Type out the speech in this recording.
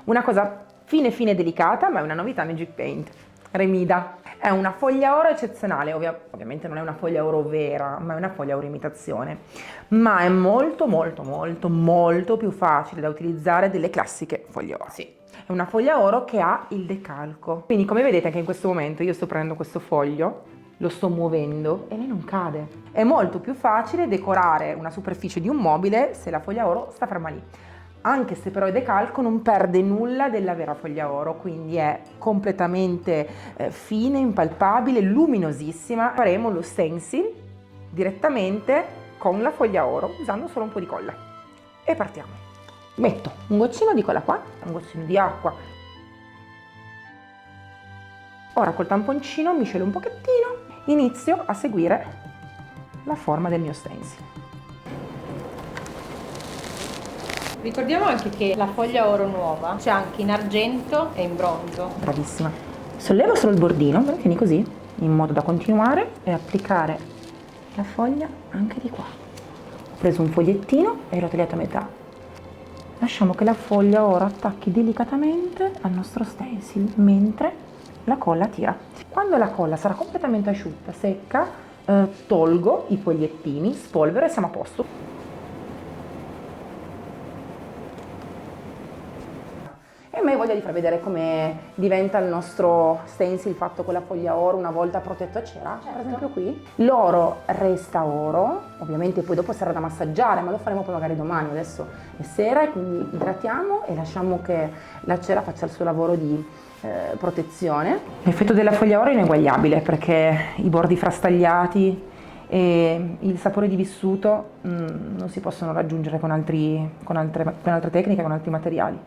Una cosa fine delicata, ma è una novità Magic Paint. Remida. È una foglia oro eccezionale, ovviamente non è una foglia oro vera, ma è una foglia oro imitazione, ma è molto più facile da utilizzare delle classiche foglie oro. Sì. È una foglia oro che ha il decalco. Quindi come vedete anche in questo momento io sto prendendo questo foglio, lo sto muovendo e lei non cade. È molto più facile decorare una superficie di un mobile se la foglia oro sta ferma lì. Anche se però il decalco non perde nulla della vera foglia oro, quindi è completamente fine, impalpabile, luminosissima. Faremo lo stencil direttamente con la foglia oro usando solo un po' di colla. E partiamo. Metto un goccino di colla qua, un goccino di acqua. Ora col tamponcino miscelo un pochettino, inizio a seguire la forma del mio stencil. Ricordiamo anche che la foglia oro nuova c'è anche in argento e in bronzo. Bravissima. Sollevo solo il bordino, tieni così, in modo da continuare e applicare la foglia anche di qua. Ho preso un fogliettino e l'ho tagliato a metà. Lasciamo che la foglia ora attacchi delicatamente al nostro stencil, mentre la colla tira. Quando la colla sarà completamente asciutta, secca, tolgo i fogliettini, spolvero e siamo a posto. E mai voglia di far vedere come diventa il nostro stencil fatto con la foglia oro una volta protetto a cera. Certo. Per esempio qui l'oro resta oro, ovviamente poi dopo sarà da massaggiare, ma lo faremo poi magari domani. Adesso è sera e quindi idratiamo e lasciamo che la cera faccia il suo lavoro di protezione. L'effetto della foglia oro è ineguagliabile perché i bordi frastagliati e il sapore di vissuto non si possono raggiungere con altre tecniche, con altri materiali.